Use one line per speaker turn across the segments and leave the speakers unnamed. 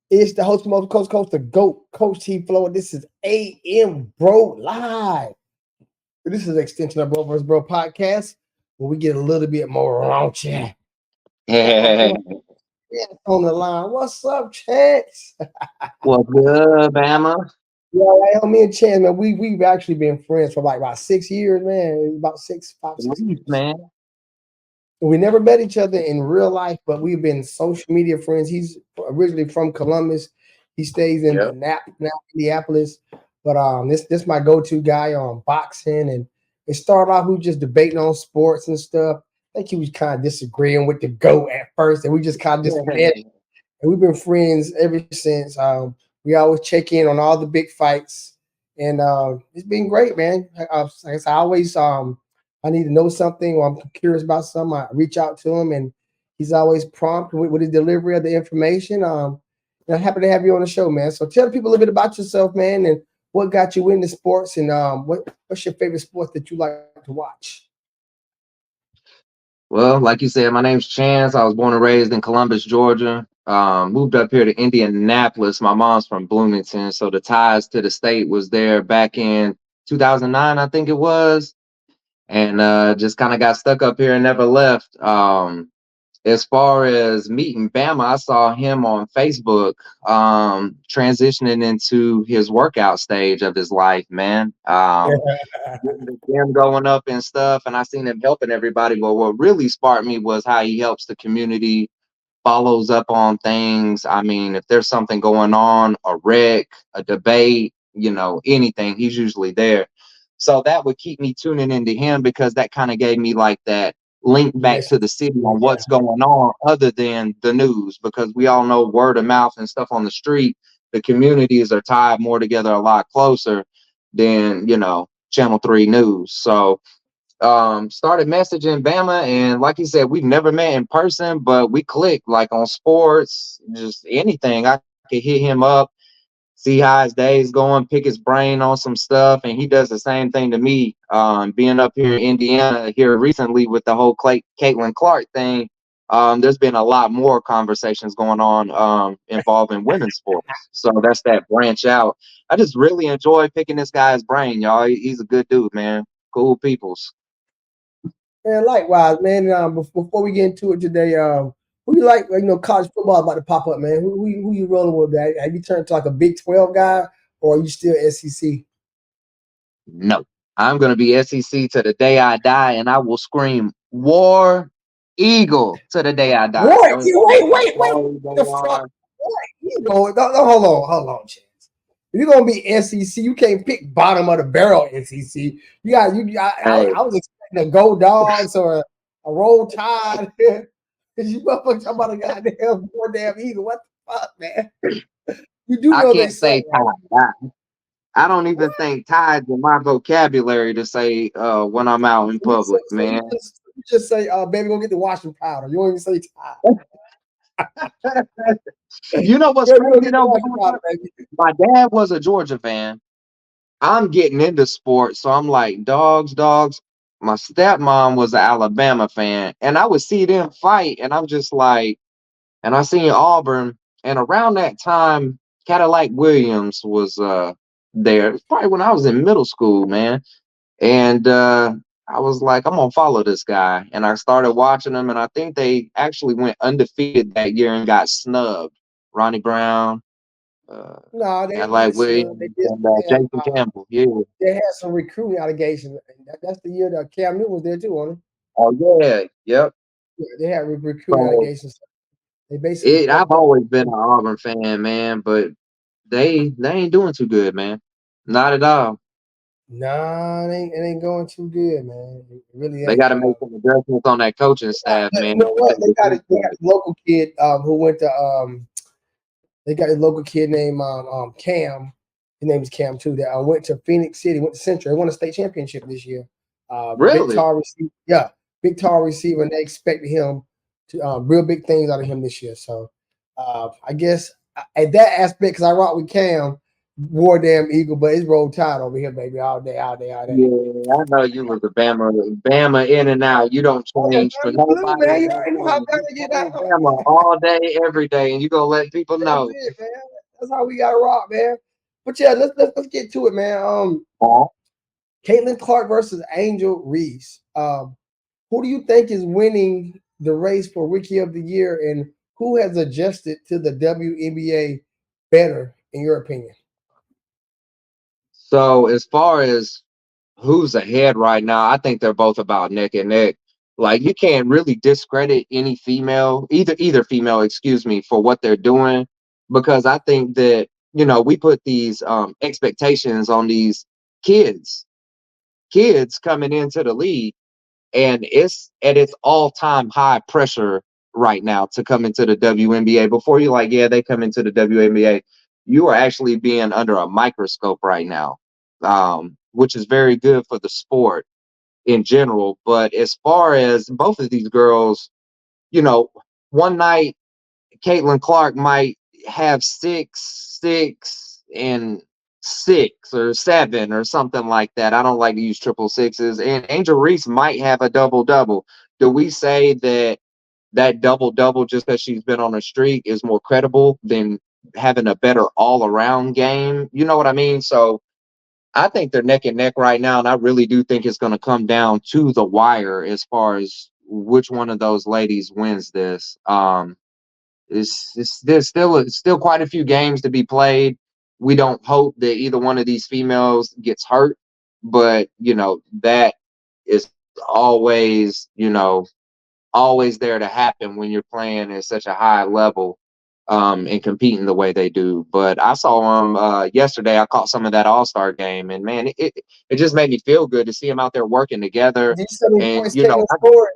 It's the host of Most Coast, the GOAT, Coach T Flow. This is AM Bro Live. This is an extension of Bro vs. Bro podcast where we get a little bit more raunchy. Got my
Hey,
boy Chance on the line. What's up, Chance?
what's good, Bama?
Yeah, right, me and Chance, man, we've actually been friends for like about 6 years, man. About 6
Please,
years.
man.
We never met each other in real life, but we've been social media friends. He's originally from Columbus. He stays in
Yep.
Minneapolis. But this my go-to guy on boxing. And it started off, we were just debating on sports and stuff. I think he was kind of disagreeing with the GOAT at first, and we just kind of just met. And we've been friends ever since. We always check in on all the big fights. And it's been great, man. I always I need to know something or I'm curious about something, I reach out to him, and he's always prompt with his delivery of the information. And I'm happy to have you on the show, man. So tell people a little bit about yourself, man, and what got you into sports, and what's your favorite sport that you like to watch?
Well, like you said, my name's Chance. I was born and raised in Columbus, Georgia. Moved up here to Indianapolis. My mom's from Bloomington, so the ties to the state was there back in 2009, I think it was, and just kind of got stuck up here and never left. As far as meeting Bama, I saw him on Facebook, transitioning into his workout stage of his life, man. Getting the gym going up and stuff, and I seen him helping everybody. But what really sparked me was how he helps the community, follows up on things. I mean, if there's something going on, a wreck, a debate, anything, he's usually there. So that would keep me tuning into him because that kind of gave me like that link back to the city on what's going on other than the news, because we all know word of mouth and stuff on the street, the communities are tied more together, a lot closer than, Channel 3 news. So started messaging Bama, and like you said, we've never met in person, but we clicked like on sports, just anything. I could hit him up, see how his day's going, pick his brain on some stuff, and he does the same thing to me. Being up here in Indiana here recently with the whole Cailtlin Clark thing, there's been a lot more conversations going on involving women's sports. So that's that branch out. I just really enjoy picking this guy's brain, y'all. He's a good dude, man. Cool peoples.
Man, likewise, man. Before we get into it today, who you like? College football about to pop up, man. Who you rolling with? That have you turned to like a Big 12 guy, or are you still SEC?
No, I'm going to be SEC to the day I die, and I will scream War Eagle to the day I die.
What?
Don't
Wait!
know who
The
they
fuck?
are.
What? No, hold on, Chance. If you're gonna be SEC, you can't pick bottom of the barrel SEC. You got you.
Hey,
I was expecting a Go Dogs or a Roll Tide. Cause you motherfuckers talking about a goddamn more damn Eagle. What the fuck, man? You do
I
know they
can't
suck,
say
right?
Tide. I don't even
What?
think Tide's in my vocabulary to say when I'm out in public,
So
man.
you just say, baby, go get the washing powder. You don't even say Tide.
You know what's
Baby, go
crazy
get the
though?
washing powder, baby.
My dad was a Georgia fan. I'm getting into sports, so I'm like, dogs. My stepmom was an Alabama fan, and I would see them fight, and I'm just like, and I seen Auburn, and around that time, Cadillac Williams was there. It's probably when I was in middle school, man. And I was like, I'm gonna follow this guy, and I started watching them, and I think they actually went undefeated that year and got snubbed. Ronnie Brown, uh,
No, they didn't
Cadillac
get snubbed.
Williams, and Jason Campbell. Yeah.
They had some recruiting allegations. That's the year that Cam Newton was there too, on it.
Oh yeah. Yep.
Yeah, they had recruiting
So
allegations. They basically
I've
fucked up.
always been an Auburn fan, man, but they ain't doing too good, man. Not at all.
Nah, it ain't going too good, man. It really
They got
ain't.
to make some adjustments on that coaching staff,
You
man.
know what?
Because the
They got
defense,
a local kid who went to they got a local kid named Cam. His name is Cam too. That went to Phoenix City, went to Central. They won a state championship this year. Big
really,
tall receiver, yeah, big tall receiver, and they expected him to real big things out of him this year. So I guess at that aspect, because I rock with Cam, war damn Eagle, but it's roll tide over here, baby, all day, all day, all day.
yeah, I know you was a Bama in and out. You don't
Oh, that's
change for
Bama blue,
nobody
man.
in
You
this
already know how
room.
Bama
You
get
play
down.
Bama all day, every day, and you gonna let people
That's
know.
it, man. That's how we gotta rock, man. But yeah, let's get to it, man. Cailtlin Clark versus Angel Reese. Who do you think is winning the race for Rookie of the Year, and who has adjusted to the WNBA better, in your opinion?
So as far as who's ahead right now, I think they're both about neck and neck. Like you can't really discredit any female, either female, excuse me, for what they're doing, because I think that we put these expectations on these kids, kids coming into the league, and it's at its all-time high pressure right now to come into the WNBA. Before you like, yeah, they come into the WNBA, you are actually being under a microscope right now, which is very good for the sport in general. But as far as both of these girls, you know, one night Cailtlin Clark might have 6, 6, and 6 or 7 or something like that. I don't like to use triple sixes. And Angel Reese might have a double double. Do we say that double double just because she's been on a streak is more credible than having a better all around game? You know what I mean? So I think they're neck and neck right now, and I really do think it's going to come down to the wire as far as which one of those ladies wins this. There's still quite a few games to be played. We don't hope that either one of these females gets hurt, but that is always always there to happen when you're playing at such a high level, and competing the way they do. But I saw them yesterday. I caught some of that All-Star game, and man, it just made me feel good to see them out there working together.
Did you see how many
And
points Caitlin scored?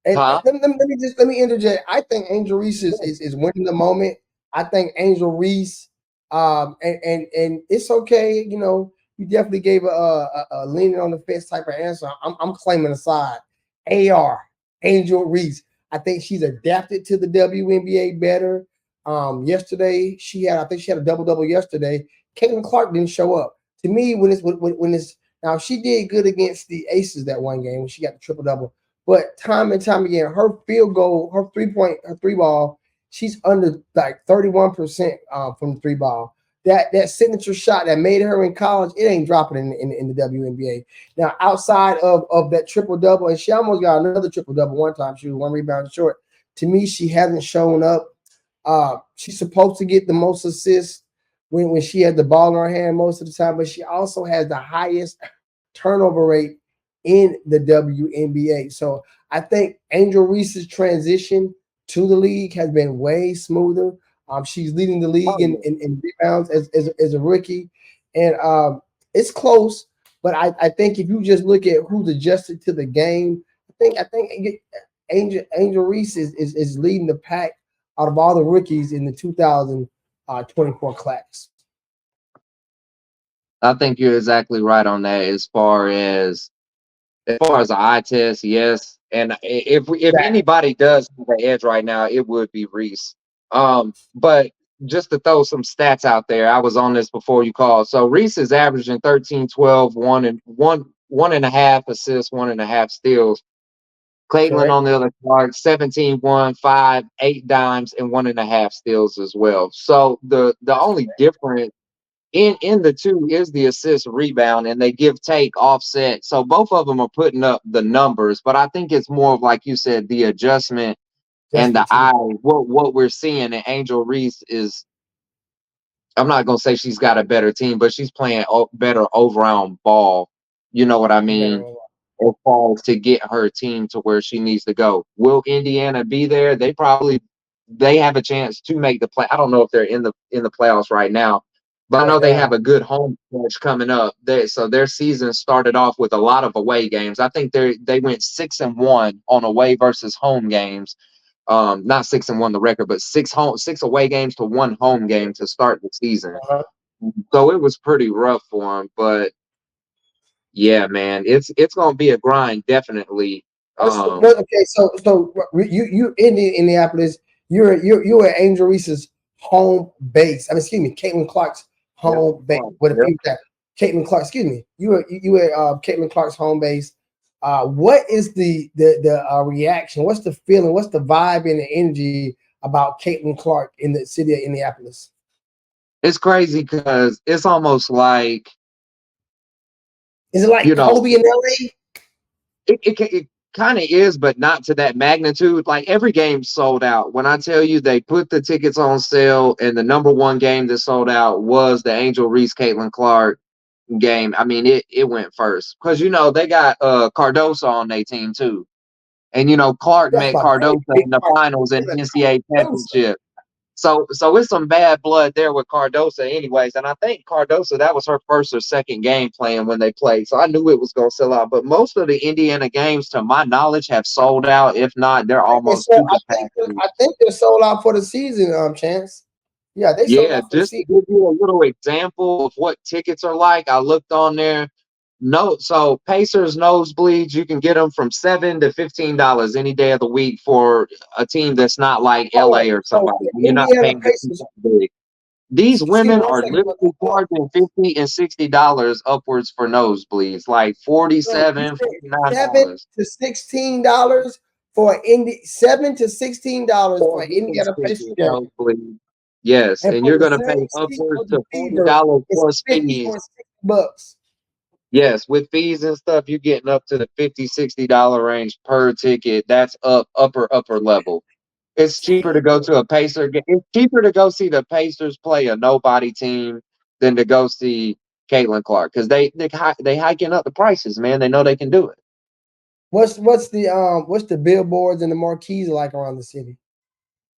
And
huh?
let me interject. I think Angel Reese is winning the moment. I think Angel Reese, and it's okay. You definitely gave a leaning on the fence type of answer. I'm claiming a side. AR Angel Reese. I think she's adapted to the WNBA better. Yesterday I think she had a double double yesterday. Cailtlin Clark didn't show up. To me, when it's now she did good against the Aces that one game when she got the triple double. But time and time again, her field goal, her her three ball, she's under like 31% from the three ball. That signature shot that made her in college, it ain't dropping in the WNBA. Now, outside of that triple double, and she almost got another triple double one time. She was one rebound short. To me, she hasn't shown up. She's supposed to get the most assists when she had the ball in her hand most of the time, but she also has the highest turnover rate in the WNBA. So I think Angel Reese's transition to the league has been way smoother. She's leading the league in rebounds as a rookie. And it's close, but I think if you just look at who's adjusted to the game, I think Angel Reese is leading the pack out of all the rookies in the 2024 class.
I think you're exactly right on that. As far as the eye test, yes. And if anybody does have an edge right now, it would be Reese. But just to throw some stats out there, I was on this before you called. So Reese is averaging 13, 12, 1.5 assists, 1.5 steals. Cailtlin
Correct.
on the other side, 17, 1, 5, 8 dimes, and 1.5 steals as well. So the only difference in the two is the assist rebound, and they give take offset. So both of them are putting up the numbers, but I think it's more of, like you said, the adjustment and the
Adjusted to
eye.
the
What we're seeing, and Angel Reese is, I'm not gonna say she's got a better team, but she's playing better overall ball. You know what I
better.
mean? As far as to get her team to where she needs to go. Will Indiana be there? They have a chance to make the play. I don't know if they're in the playoffs right now, but I know
Right
they have
now.
a good home stretch coming up. So their season started off with a lot of away games. I think they went 6-1 on away versus home games. Not 6-1 the record, but six away games to one home game to start the season.
Uh-huh.
So it was pretty rough for them, but yeah, man, it's gonna be a grind, definitely.
Okay, so you in Indianapolis, you're at Angel Reese's home base. I mean, excuse me, Cailtlin Clark's
Yep.
home base. What a
Yep.
people that Cailtlin Clark, excuse me, you at Cailtlin Clark's home base. What is the reaction? What's the feeling? What's the vibe and the energy about Cailtlin Clark in the city of Indianapolis?
It's crazy because it's almost like,
Is it like
you know,
Kobe in LA?
it kind of is, but not to that magnitude. Like every game sold out. When I tell you they put the tickets on sale, and the number one game that sold out was the Angel Reese Caitlin Clark game. I mean, it went first because they got Cardoso on their team too, and Clark
That's
met
my baby,
Cardoso
big
in the
Clark.
finals in the NCAA championship. So it's some bad blood there with Cardoso, anyways. And I think Cardoso, that was her first or second game playing when they played. So I knew it was going to sell out. But most of the Indiana games, to my knowledge, have sold out. If not, they're almost to capacity.
I think they're sold out for the season, Chance. Yeah, they sold
Yeah,
out for the
just to
season.
give you a little example of what tickets are like, I looked on there. No, so Pacers nosebleeds, you can get them from $7 to $15 any day of the week for a team that's not like
Oh,
LA or
so
somebody.
the
You're not
Indiana
paying to see
Pacers.
something big. These
Excuse me
women
one
are
second,
literally charging $50 and $60 upwards for nosebleeds, like
so you
47,
said seven
$49
to $16 for $7 to $16
for
for
a
an
women's
Indiana Pacers
ticket
game,
nosebleed. Yes,
and
and
for
you're
the
gonna
same
pay
seat
upwards
for the
to
Fever,
$40
it's
plus
50
fees.
or $60.
Yes, with fees and stuff, you're getting up to the $50, $60 range per ticket. That's upper level. It's cheaper to go to a Pacer game. It's cheaper to go see the Pacers play a nobody team than to go see Caitlin Clark because they hiking up the prices, man. They know they can do it.
What's the billboards and the marquees like around the city?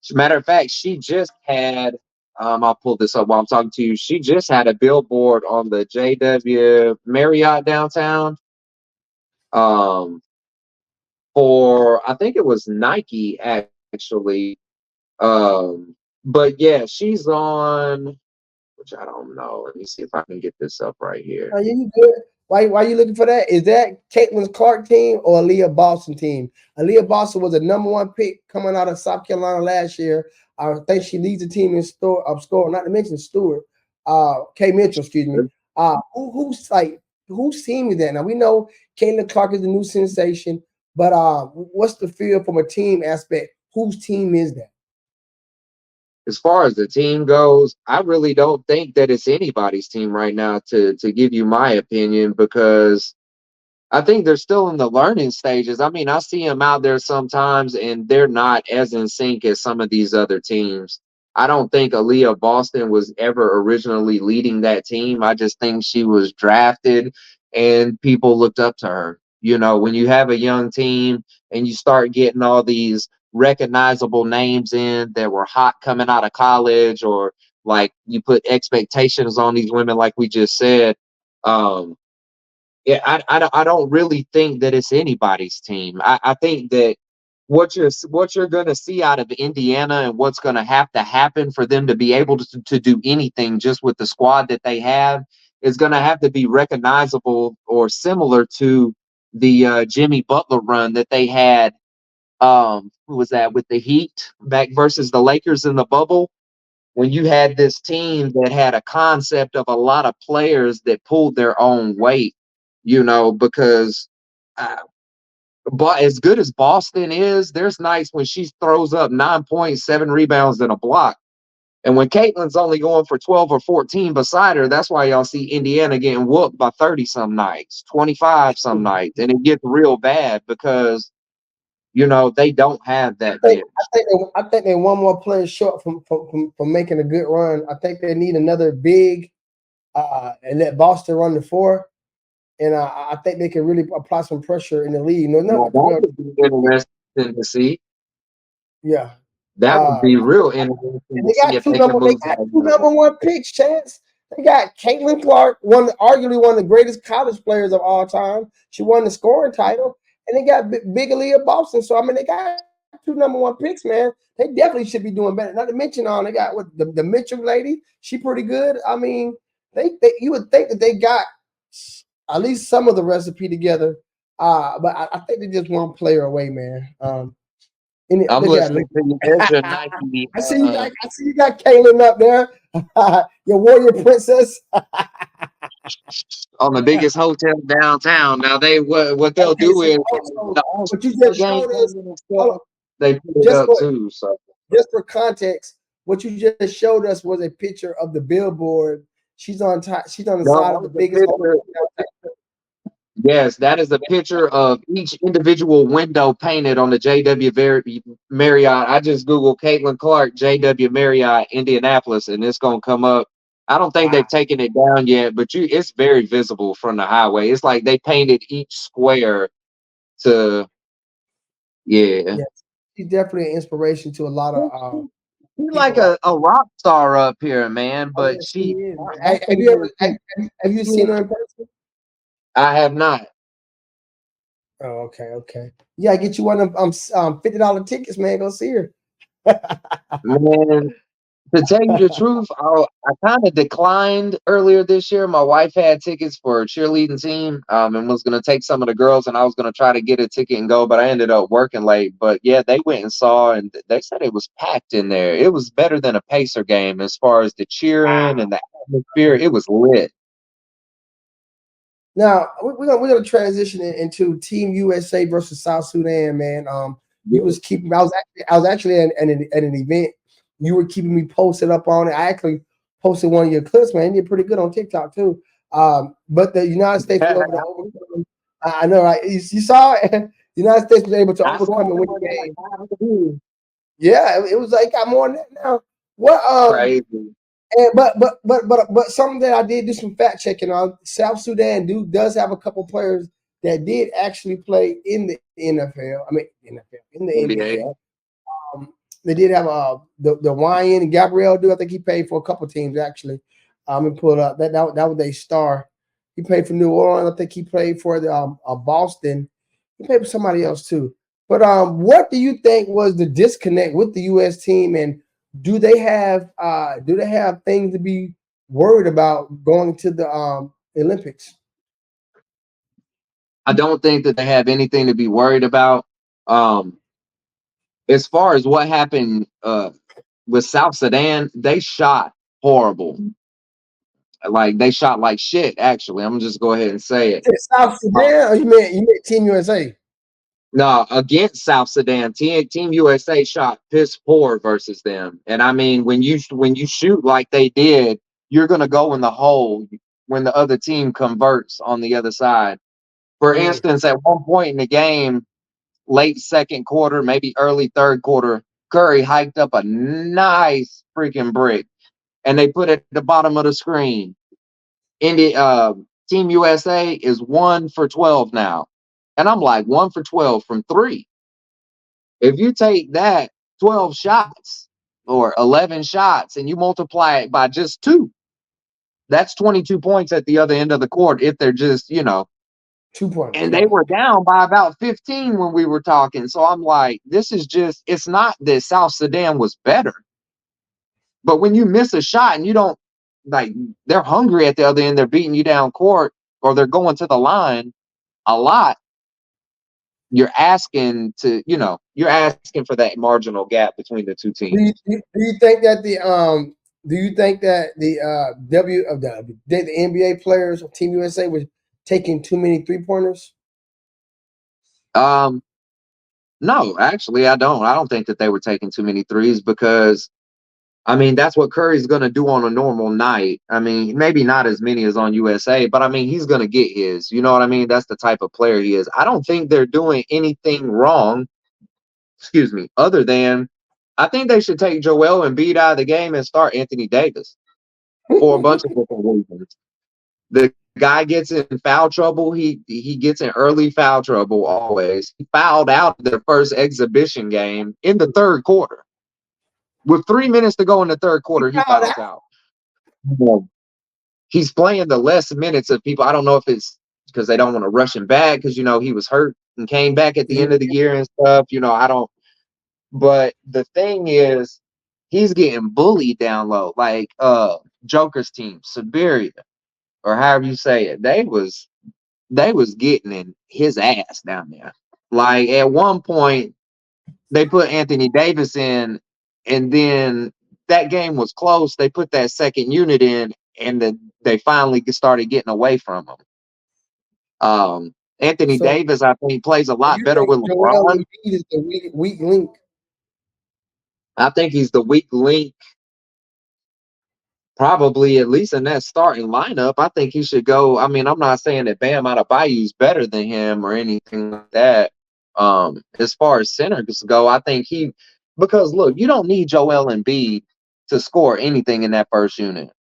As a matter of fact, she just had. I'll pull this up while I'm talking to you. She just had a billboard on the JW Marriott downtown. Um, for I think it was Nike actually. But yeah, she's on, which I don't know. Let me see if I can get this up right here.
Are you good? Why you looking for that? Is that Caitlin Clark team or Aaliyah Boston team? Aaliyah Boston was a number one pick coming out of South Carolina last year. I think she leads the team in score. Not to mention Stewart, K Mitchell, excuse me. Whose team is that? Now we know Caitlin Clark is the new sensation, but what's the feel from a team aspect? Whose team is that?
As far as the team goes, I really don't think that it's anybody's team right now to give you my opinion because I think they're still in the learning stages. I mean, I see them out there sometimes, and they're not as in sync as some of these other teams. I don't think Aaliyah Boston was ever originally leading that team. I just think she was drafted, and people looked up to her. When you have a young team and you start getting all these recognizable names in that were hot coming out of college, or like you put expectations on these women, like we just said. Yeah, I don't really think that it's anybody's team. I think that what you're going to see out of Indiana and what's going to have to happen for them to be able to do anything just with the squad that they have is going to have to be recognizable or similar to the Jimmy Butler run that they had. Who was that with the Heat back versus the Lakers in the bubble? When you had this team that had a concept of a lot of players that pulled their own weight, because uh, but as good as Boston is, there's nights when she throws up 9 points, 7 rebounds, and a block. And when Caitlin's only going for 12 or 14 beside her, that's why y'all see Indiana getting whooped by 30 some nights, 25 some nights. And it gets real bad because, they don't have
I
that
think
bench.
I think they're one more player short from making a good run. I think they need another big and let Boston run the four. And I think they can really apply some pressure in the league. No,
Now,
no,
that
well,
would be interesting to see.
yeah.
That would
Uh,
be real interesting
and
to see if they can
they
move
got
that
two
level.
number one picks, Chance. They got Caitlin Clark, arguably one of the greatest college players of all time. She won the scoring title, and they got Big Aaliyah Boston. So I mean, they got two number one picks, man. They definitely should be doing better. Not to mention they got what the Mitchell lady. She pretty good. I mean, they you would think that they got at least some of the recipe together. But I think they're just one player away, man.
I'm
Look at
listening to you. There's your Nike.
I see you got Kaylin up there, your warrior princess.
On the biggest hotel downtown. Now what they'll
Okay,
do
so
is
also
the
what you
All-Star
just
game
showed us,
coming and
hold
stuff,
on,
they put it
just
up
what
too. So
just for context, what you just showed us was a picture of the billboard. She's on top. She's on the
No,
side
that
of the
was a
biggest home.
picture. Yes, that is a picture of each individual window painted on the JW Marriott. I just Googled Caitlin Clark, JW Marriott, Indianapolis, and it's gonna come up. I don't think they've
Wow.
taken it down yet, but it's very visible from the highway. It's like they painted each square to, yeah.
Yes, she's definitely an inspiration to a lot of
She's like
people. Right.
a rock star up here, man.
Oh
But
yes, she
she,
is.
my
Have
thing
you ever
is,
have you seen her in person?
I have not.
Oh, okay, okay. Yeah, I get you one of them $50 tickets, man. Go see her.
Man, to tell you the truth, I kind of declined earlier this year. My wife had tickets for a cheerleading team, and was gonna take some of the girls, and I was gonna try to get a ticket and go, but I ended up working late. But yeah, they went and saw, and they said it was packed in there. It was better than a Pacer game as far as the cheering and the atmosphere. It was lit.
Now we're gonna transition into Team USA versus South Sudan, man. You
Yeah.
was keeping. I was actually at an event. You were keeping me posted up on it. I actually posted one of your clips, man. You did pretty good on TikTok too. But the United States was able to overcome. I know, right? You saw it. The United States was able to
I saw
overcome and
them
win
were
the
like
game.
5-2.
Yeah, it was like got more than that now. What
Crazy.
and but something that I did do some fact checking on. South Sudan does have a couple players that did actually play in the NFL. I mean NFL in the
NBA.
NBA. They did have the YN Gabriel do. I think he played for a couple teams actually. And pull it up that was a star. He played for New Orleans. I think he played for the Boston. He played for somebody else too. But what do you think was the disconnect with the U.S. team, and do they have things to be worried about going to the Olympics?
I don't think that they have anything to be worried about. Um, as far as what happened with South Sudan, they shot horrible. Like they shot like shit. Actually, I'm gonna just go ahead and say it.
South
Uh,
Sudan, or you meant Team USA?
no, against South Sudan, Team USA shot piss poor versus them. And I mean, when you shoot like they did, you're gonna go in the hole when the other team converts on the other side. For
Mm.
instance, at one point in the game, late second quarter, maybe early third quarter, Curry hiked up a nice freaking brick and they put it at the bottom of the screen. Team USA is 1 for 12 now. And I'm like, 1 for 12 from three. If you take that 12 shots or 11 shots and you multiply it by just two, that's 22 points at the other end of the court if they're just,
2 points,
and they
yeah.
were down by about 15 when we were talking. So I'm like, this is just, it's not that South Sudan was better, but when you miss a shot and you don't, like, they're hungry at the other end, they're beating you down court or they're going to the line a lot, you're asking for that marginal gap between the two teams.
Do you think that the the NBA players of Team USA was taking too many 3 pointers?
Um, no, actually, I don't think that they were taking too many threes because I mean, that's what Curry's going to do on a normal night. I mean, maybe not as many as on USA, but I mean, he's going to get his. You know what I mean? That's the type of player he is. I don't think they're doing anything wrong, excuse me, other than I think they should take Joel Embiid out of the game and start Anthony Davis for a bunch of different reasons. The guy gets in foul trouble. He gets in early foul trouble always. He fouled out their first exhibition game in the third quarter. With 3 minutes to go in the third
He
quarter, he
fouled
fouls
out.
out. Yeah. He's playing the less minutes of people. I don't know if it's because they don't want to rush him back because he was hurt and came back at the
Yeah.
end of the year and stuff. I don't. But the thing is, he's getting bullied down low. Like Joker's team, Siberia, or however you say it. They was getting in his ass down there. Like at one point, they put Anthony Davis in, and then that game was close. They put that second unit in, and they finally started getting away from him. Anthony
So
Davis, I think, plays a lot
you
better
think
with
Joel
LeBron.
Embiid is the weak link?
I think he's the weak link, probably at least in that starting lineup. I think he should go. I mean, I'm not saying that Bam Adebayo's better than him or anything like that. As far as centers go, I think because look, you don't need Joel Embiid to score anything in that first unit.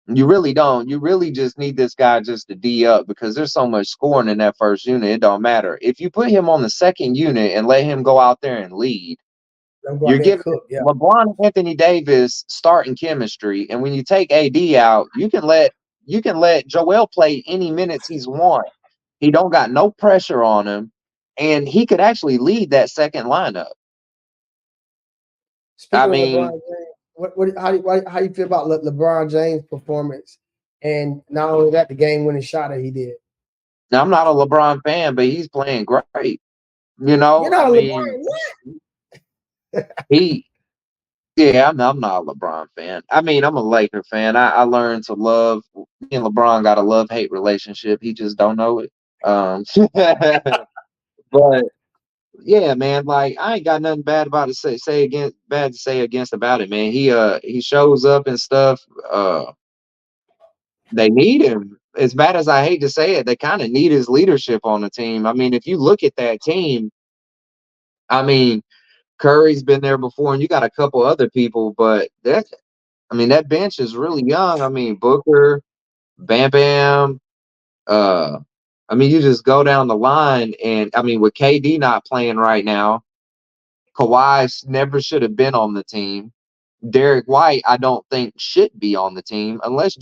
You really don't. You really just need this guy just to D up because there's so much scoring in that first unit. It don't matter. If you put him on the second unit and let him go out there and lead,
I'm going
you're
there and
giving
cook. Yeah,
LeBron and Anthony Davis starting chemistry. And when you take AD out, you can let Joel play any minutes he's want. He don't got no pressure on him. And he could actually lead that second lineup. I
speaking of LeBron
mean,
James, how do you feel about LeBron James' performance? And not only that, the game winning shot that he did.
I'm not a LeBron fan, but he's playing great.
You're
I
not a
mean,
LeBron. What?
he Yeah, I'm not a LeBron fan. I mean, I'm a Laker fan. I learned to love. Me and LeBron got a love-hate relationship. He just don't know it. But yeah, man, like I ain't got nothing bad about to say against bad to say against about it, man. He shows up and stuff. They need him. As bad as I hate to say it, they kind of need his leadership on the team. I mean, if you look at that team, I mean, Curry's been there before, and you got a couple other people, but that bench is really young. I mean, Booker, Bam Bam. Uh, you just go down the line, and I mean, with KD not playing right now, Kawhi never should have been on the team. Derek White, I don't think should be on the team unless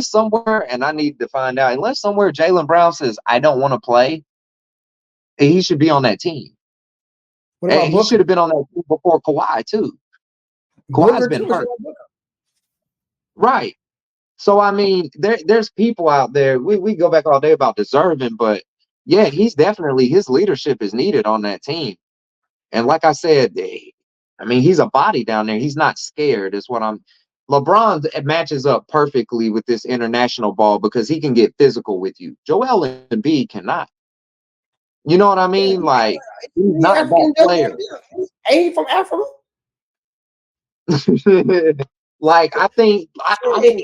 somewhere, and I need to find out, unless somewhere Jaylen Brown says I don't want to play, he should be on that team.
What
And
about
he should
Booker?
have been on that team before Kawhi too. Kawhi's
Booker
been
too. What
hurt,
about Booker?
right? So I mean, there's people out there. We go back all day about deserving, but yeah, his leadership is needed on that team. And like I said, I mean, he's a body down there. He's not scared. Is what I'm. LeBron matches up perfectly with this international ball because he can get physical with you. Joel Embiid cannot. You know what I
Yeah,
mean? Like he's
he
not that
African descent.
player.
Ain't he from Africa?
Like I think
That's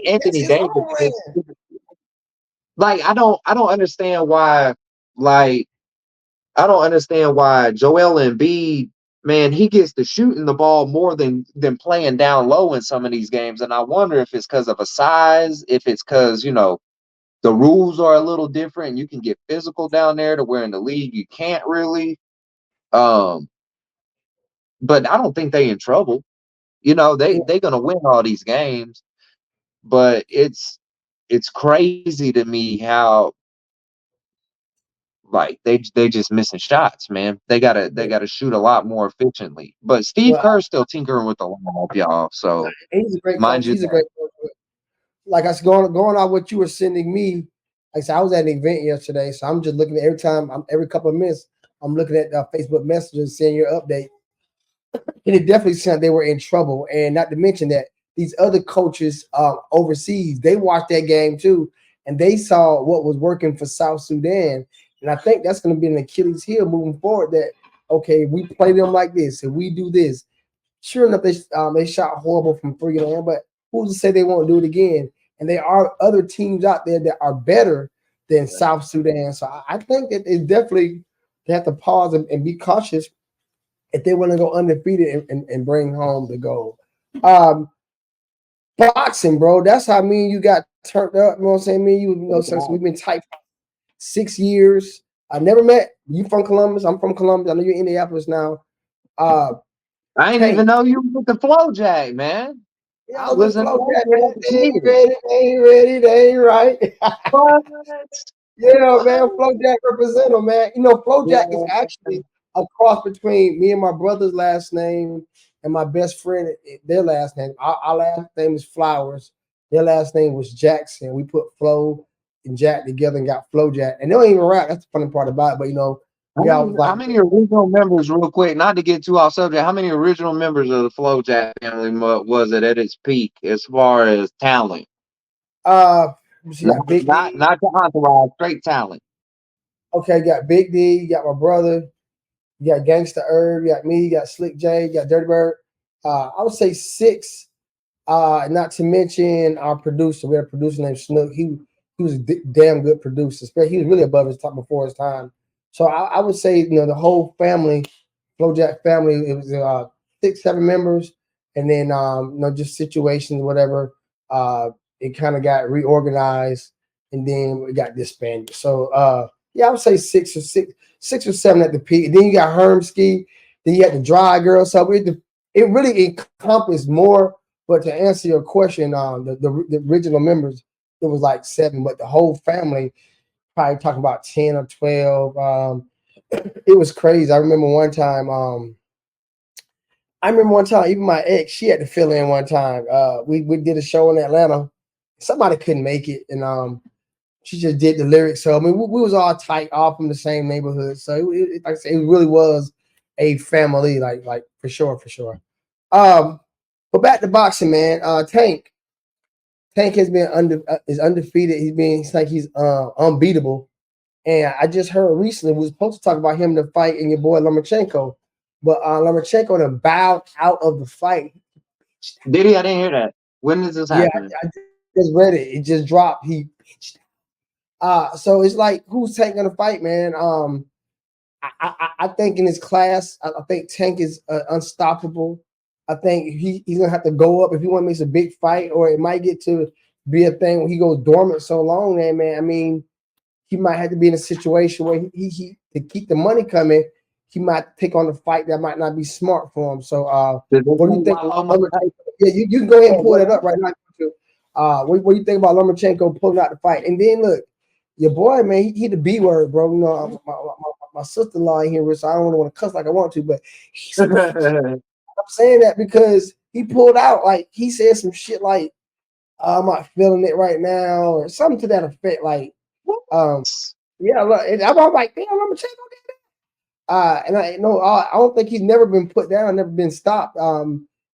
Anthony
his
Davis
homeland.
is like I don't understand why like I don't understand why Joel Embiid, man, he gets to shooting the ball more than playing down low in some of these games. And I wonder if it's because of a size, if it's because, the rules are a little different. You can get physical down there to where in the league you can't really. Um, but I don't think they in trouble.
Yeah,
They're gonna win all these games, but it's crazy to me how like they just missing shots, man. They
yeah.
gotta shoot a lot more efficiently. But Steve
Well,
Kerr's still tinkering with the lineup, y'all. So
he's a great
mind
coach.
you
He's a
that.
great coach. Like I was going on what you were sending me. Like I said, I was at an event yesterday, so I'm just looking at every couple of minutes, I'm looking at Facebook messages, seeing your update. And it definitely sounded they were in trouble. And not to mention that these other coaches overseas, they watched that game too, and they saw what was working for South Sudan. And I think that's going to be an Achilles heel moving forward. That okay, we play them like this, and we do this. Sure enough, they shot horrible from 3 land, but who's to say they won't do it again? And there are other teams out there that are better than South Sudan. So I think that it definitely they have to pause and be cautious if they want to go undefeated and bring home the gold. Um, Boxing, bro. That's how me and you got turned up. You know what I'm saying? Me and you, since we've been tight 6 years. I never met you from Columbus. I'm from Columbus. I know you're in Indianapolis now. Uh,
I ain't even
Tank.
know you with the flow jack, man.
Yeah,
I
I was
was
with
in
Flow Jack, man.
the
They ain't
meeting.
ready. They ain't ready. They ain't right.
What?
Yeah, man.
What?
Flo Jack represent him, man. You know, Flo Jack is
Yeah.
actually a cross between me and my brother's last name and my best friend, their last name. Our last name is Flowers. Their last name was Jackson. We put Flo and Jack together and got Flo Jack. And they don't even rap. That's the funny part about it. But,
How
we
many,
always like,
how many original members, real quick, not to get too off subject, how many original members of the Flow Jack family was it at its peak as far as talent?
uh, you
Not,
got Big
not,
D.
not the entourage, straight talent.
Okay, you got Big D. You got my brother. You got Gangsta Herb. You got me. You got Slick J. You got Dirty Bird. I would say six. Not to mention our producer. We had a producer named Snub. He was a damn good producer. He was really above his top before his time. So I would say the whole family, FloJack family. It was six, seven members, and then just situations, whatever. It kind of got reorganized, and then it got disbanded. So yeah, I would say six or seven at the peak. And then you got Hermski. Then you had the Dry Girl. So it really encompassed more. But to answer your question, the original members, it was like seven, but the whole family probably talking about 10 or 12. It was crazy. I remember one time, even my ex, she had to fill in one time. We did a show in Atlanta. Somebody couldn't make it, and she just did the lyrics. So I mean, we was all tight, all from the same neighborhood. So like I said, it really was a family, like for sure, for sure. Um, but back to boxing, man. Tank has been is undefeated. He's like he's unbeatable. And I just heard recently we was supposed to talk about him in the fight and your boy Lomachenko, but Lomachenko then bowed out of the fight.
Did he? I didn't hear that. When is this
Yeah,
happening?
I just read it. It just dropped. He so it's like who's Tank gonna fight, man? I think in his class, I think Tank is unstoppable. I think he's gonna have to go up if he want to make a big fight, or it might get to be a thing when he goes dormant so long. There, man. I mean, he might have to be in a situation where he to keep the money coming. He might take on a fight that might not be smart for him. So, what do you think? Yeah, you can go ahead and pull that up right now. What do you think about Lomachenko pulling out the fight? And then look, your boy, man, he the B word, bro. You know, my sister-in-law in here, so I don't want to cuss like I want to, but I'm saying that because he pulled out, like he said some shit like, I'm not feeling it right now, or something to that effect. Like, yeah, look, and I'm like, damn, Lomachenko did that. And I know I don't think he's never been put down, never been stopped.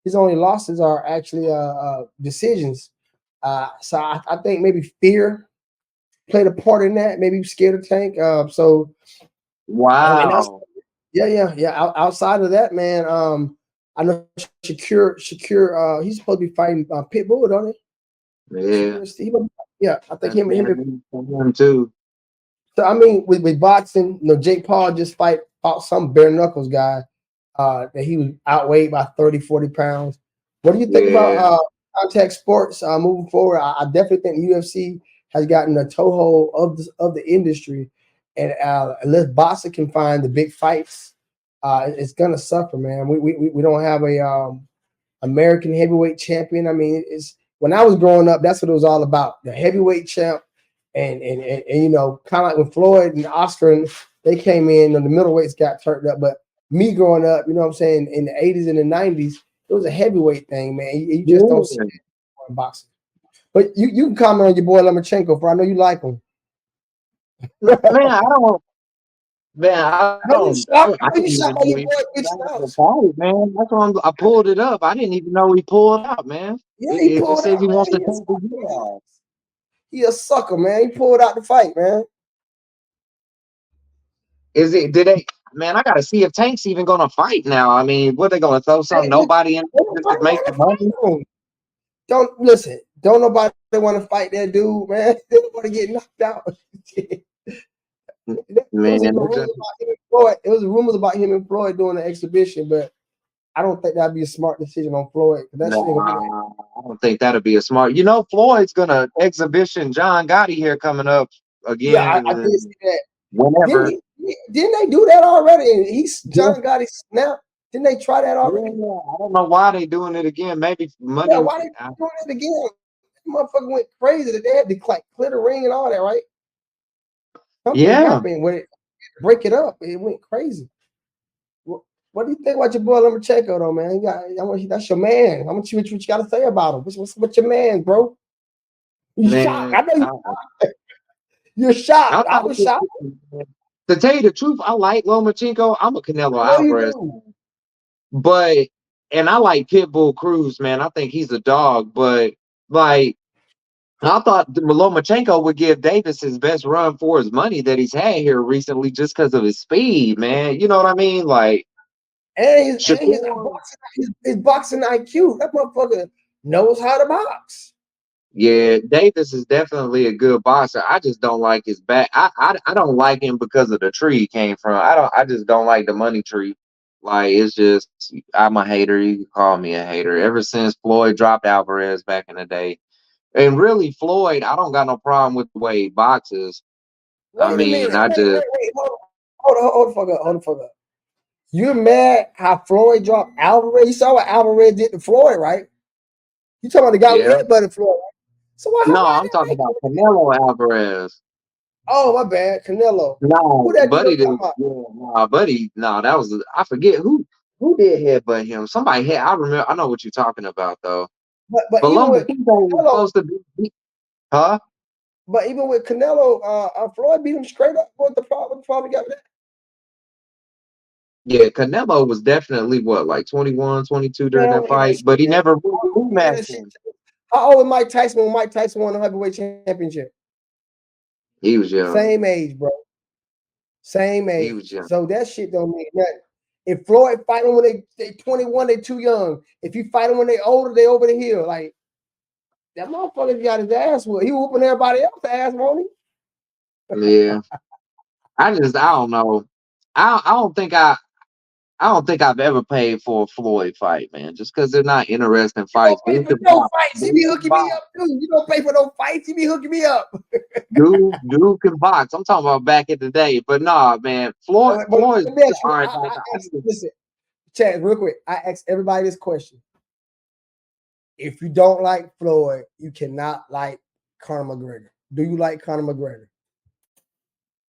His only losses are actually decisions. So I think maybe fear played a part in that. Maybe he was scared of Tank. And that's
Wow.
yeah. Outside of that, man, I know Shakir. He's supposed to be fighting Pitbull, don't he?
Yeah.
Yeah, I think
That's
him.
him too.
So I mean, with boxing, Jake Paul just fought some bare knuckles guy that he was outweighed by 30, 40 pounds. What do you think about
Yeah.
contact sports moving forward? I definitely think the UFC has gotten a toehold of the industry, and unless boxing can find the big fights, it's gonna suffer, man. We don't have a American heavyweight champion. I mean, it's when I was growing up, that's what it was all about. The heavyweight champ, and kind of like when Floyd and Oscar and they came in, and the middleweights got turned up. But me growing up, you know what I'm saying, in the 80s and the 90s, it was a heavyweight thing, man. You just don't see
Yeah.
it in boxing. But you can comment on your boy Lomachenko, for I know you like him.
Man, I don't. Man, I
You
didn't
shot
even
by
know
your
he
boy Big
pulled out the
Styles.
fight, man. That's why I pulled it up. I didn't even know he pulled out, man.
Yeah, he
It
pulled
says
out,
he wants
man.
to take the year off.
He a sucker, man. He pulled out the fight, man.
Is it? Did they? Man, I gotta see if Tank's even gonna fight now. I mean, what they gonna throw some
Hey, look,
nobody in just to
nobody
make the
want
money?
to fight him. Don't listen. Don't nobody want to fight that dude, man. They don't want to get knocked out. It was
Man,
even
that
rumors
just
about him and Floyd. It was rumors about him and Floyd doing the exhibition, but I don't think that'd be a smart decision on Floyd. That shit ain't gonna be.
nah. I don't think that'll be a smart. Floyd's gonna exhibition John Gotti here coming up
Yeah, I did
again
see that.
whenever.
Didn't they do that already? And he's
Yeah,
John got his snap. Didn't they try that
yeah.
already?
I don't know why they doing it again. Maybe
Yeah,
money.
why they doing it again? Motherfucker went crazy. That they had to like clear the ring and all that, right? Something
Yeah,
happened where it break it up. It went crazy. What, what do you think about your boy Lomachenko though, man? That's your man. I want you what you got to say about him. What's your man, bro? You shocked.
man.
I know you're
I
shocked. I
thought
was
it
shocked.
was, to tell you the truth, I like Lomachenko. I'm a
I
Canelo
know you
Alvarez,
do.
but and I like Pitbull Cruz, man. I think he's a dog, but like I thought Lomachenko would give Davis his best run for his money that he's had here recently, just because of his speed, man. You know what I mean? Like
and
Shakur,
his boxing IQ. That motherfucker knows how to box.
yeah, Davis is definitely a good boxer. I just don't like his back. I don't like him because of the tree he came from. I just don't like the money tree. Like it's just I'm a hater. You can call me a hater. Ever since Floyd dropped Alvarez back in the day. And really Floyd, I don't got no problem with the way he boxes. I
Wait a
mean,
minute.
I just
Wait. Hold the fuck up. Hold the fuck up. You're mad how Floyd dropped Alvarez? You saw what Alvarez did to Floyd, right? You talking about the guy who
yeah.
headbutted Floyd, right? So
No,
why
I'm
that
talking
make
about
you?
Canelo Alvarez.
Oh, my bad. Canelo. Who
No,
that dude
Buddy
I'm
did.
talking about?
Yeah, no, Buddy. No, that was I forget who did headbutt him. Somebody hit. I remember. I know what you're talking about though.
But
But
even with
Lomachenko was
Canelo,
supposed to be, huh?
Floyd beat him straight up. What the problem got with that?
Yeah, Canelo was definitely what, like 21, 22 during
Man,
that
in that
fight,
shit,
but he
man.
never
How old is that
rematched
shit?
him.
How old was Mike Tyson when Mike Tyson won the heavyweight championship?
He was young.
Same age, bro. Same
He was
age.
young.
So that shit don't mean nothing. If Floyd fight them when they 21, they too young. If you fight them when they older, they over the hill. Like that motherfucker got his ass whooped. He whooping everybody else's ass, won't he?
Yeah. I don't know. I don't think I've ever paid for a Floyd fight, man. Just because they're not interesting
You don't
fights.
pay
Dude
for
can
no
box.
fights. He
Dude
be
can
hooking me
box.
up too. You don't pay for no fights. He be hooking me up.
Dude can box. I'm talking about back in the day. But nah, man.
But
Floyd.
let me ask you.
All right,
I
Doctor.
ask, listen, Chad, real quick. I ask everybody this question. If you don't like Floyd, you cannot like Conor McGregor. Do you like Conor McGregor?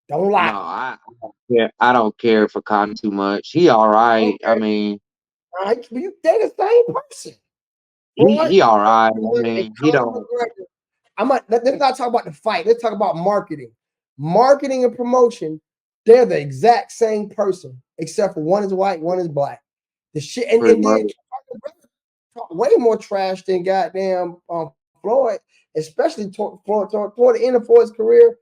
Don't
No,
lie.
yeah, I don't care for Cotton too much. He all right. I
Okay.
mean,
All right. They're the same person. Floyd
he all right. I
Mayweather and
mean, he
Conor
don't.
McGregor. Let's not talk about the fight. Let's talk about marketing. Marketing and promotion, they're the exact same person, except for one is white, one is black. The shit
Pretty
and
much.
then talk way more trash than goddamn Floyd, especially toward the end of Floyd's career.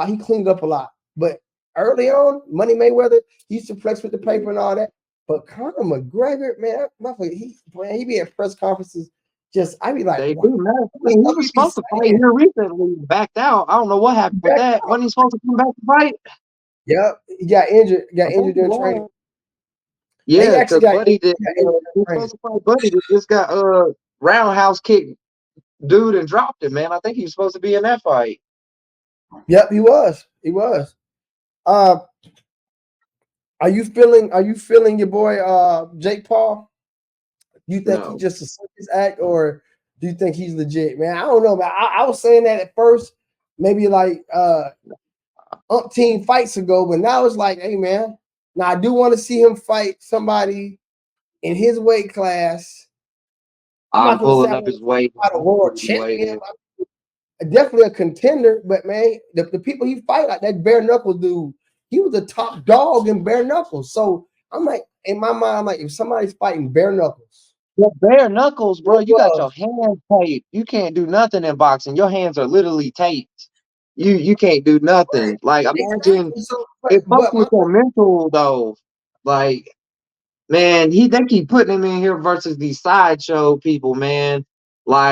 He cleaned up a lot, but early on, Money Mayweather, he used to flex with the paper and all that. But Conor McGregor, man, he be at press conferences. Just I be like,
They
wow,
do, man. I
the
mean, he
stuff
was
he be
supposed to fight
saying.
here recently, backed out. I don't know what happened with
Back
that.
out.
Wasn't he supposed to come back to fight?
Yep, he got injured.
I
Got
think
injured
he
during training.
was.
Now he
Yeah,
actually
because
got injured.
Buddy did.
He got injured
He was
during training.
supposed to fight Buddy that just got roundhouse kicked dude and dropped him. Man, I think he was supposed to be in that fight.
Yep, he was. He was. Uh, are you feeling your boy Jake Paul? You think he
No,
just a circus act, or do you think he's legit, man? I don't know, man. I was saying that at first, maybe like umpteen fights ago, but now it's like, hey, man. Now I do want to see him fight somebody in his weight class. I'm
I'm
not gonna say
pulling
I
up
want
his
to see him
weight.
fight a
I'm gonna
world
see his weight
champion.
in.
Definitely a contender, but man, the people he fight, like that bare knuckles dude, he was the top dog in bare knuckles. So I'm like, in my mind, I'm like, if somebody's fighting bare knuckles,
Yeah, bare knuckles, bro.
no
You got your
gloves,
hands taped. You can't do nothing in boxing. Your hands are literally taped. You can't do
right?
nothing. Like imagine
Exactly. So,
it fucks
but my
with your mental though. Like man, they keep putting him in here versus these sideshow people, man.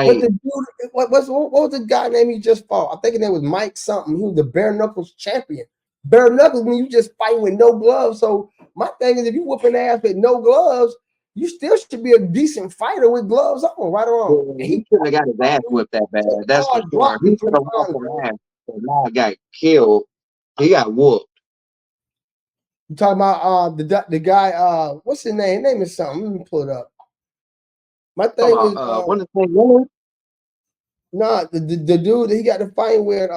but
Like
the dude, what was the guy name he just fought? I think his name was Mike something. He was the bare knuckles champion. Bare knuckles when you just fight with no gloves. So my thing is, if you whooping ass with no gloves, you still should be a decent fighter with gloves on, right or wrong. And
he
he
shouldn't have got his ass whipped that bad. That's for sure.
blocked
He
him
should
three
have lost
times,
the
bro.
match. But now got killed. He got whooped.
You talking about the guy what's his name? His name is something. Let me pull it up. My
Talking
thing is
about when the thing Miller.
nah the dude that he got to fight with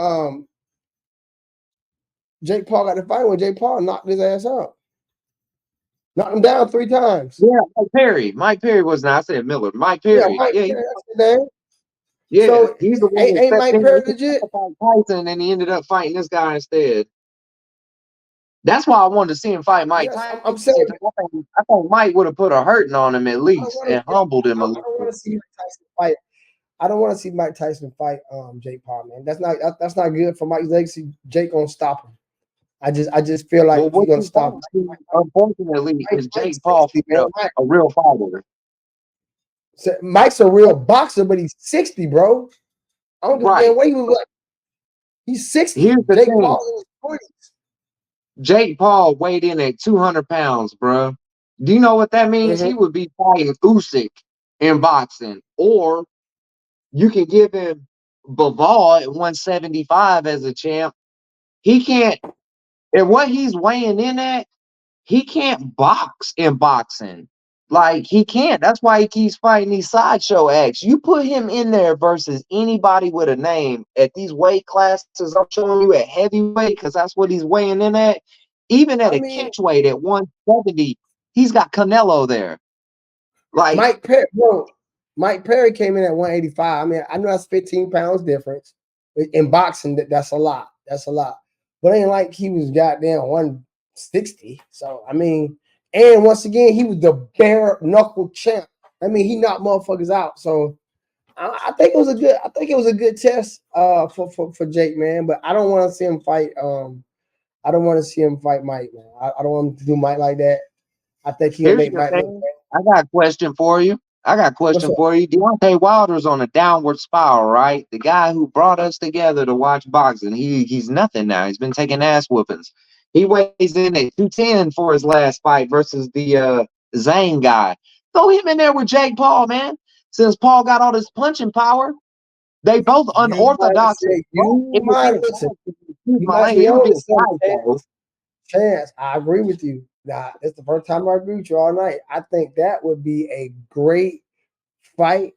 Jake Paul got to fight with Jake Paul knocked his ass out. Knocked him down three times.
Yeah, Mike Perry. Mike Perry was not. I said Miller. Mike
Yeah,
Perry.
Mike
Yeah,
Perry, that's his name.
yeah.
So
He's the one that
ain't
stepped
Mike
in.
Perry
He was
legit?
supposed to fight Tyson, and he ended up fighting this guy instead. That's why I wanted to see him fight Mike
Yes,
Tyson.
I'm saying
I think Mike would have put a hurting on him at
I don't
least
want to
and
see
humbled him a
I
little
don't
bit.
want to see Mike Tyson fight. I don't want to see Mike Tyson fight Jake Paul, man. That's not good for Mike's legacy. Jake gonna stop him. I just feel like
Well,
he's
what
gonna
you
stop.
don't see, unfortunately, is
Mike's
Jake Paul
60, man.
a real fighter.
So Mike's a real boxer, but he's 60, bro. I don't give a damn
Right.
what he was like. He's 60.
Here's the
Jake
thing.
Paul in his 20s.
Jake Paul weighed in at 200 pounds, bro. Do you know what that means?
Mm-hmm.
He would be fighting Usyk in boxing. Or you can give him Bivol at 175 as a champ. He can't, and what he's weighing in at, he can't box in boxing. Like he can't. That's why he keeps fighting these sideshow acts. You put him in there versus anybody with a name at these weight classes I'm showing you at heavyweight, because that's what he's weighing in at. Even at
I
a
mean,
catch weight at 170, he's got Canelo there. Like,
Mike Perry, bro. Mike Perry came in at 185. I mean, I know that's 15 pounds difference. In boxing, that's a lot. That's a lot. But it ain't like he was goddamn 160. So I mean, and once again, he was the bare knuckle champ. I mean, he knocked motherfuckers out. So I think it was a good. I think it was a good test for Jake, man. But I don't want to see him fight. I don't want to see him fight Mike, man. I don't want him to do Mike like that. I think he'll
here's
make
the
Mike look
thing.
bad.
I got a question for you.
What's up?
Deontay Wilder's on a downward spiral, right? The guy who brought us together to watch boxing, he's nothing now. He's been taking ass whoopings. He weighs in at 210 for his last fight versus the Zane guy. Throw him in there with Jake Paul, man. Since Paul got all this punching power, they both
You might
unorthodox.
say
Bro,
you
it would be
might
a
listen.
excuse
You
my
might
language.
be
It would
on
be
to
a
something,
sideshow.
Chance. I agree with you. Nah, it's the first time I agree with you all night. I think that would be a great fight.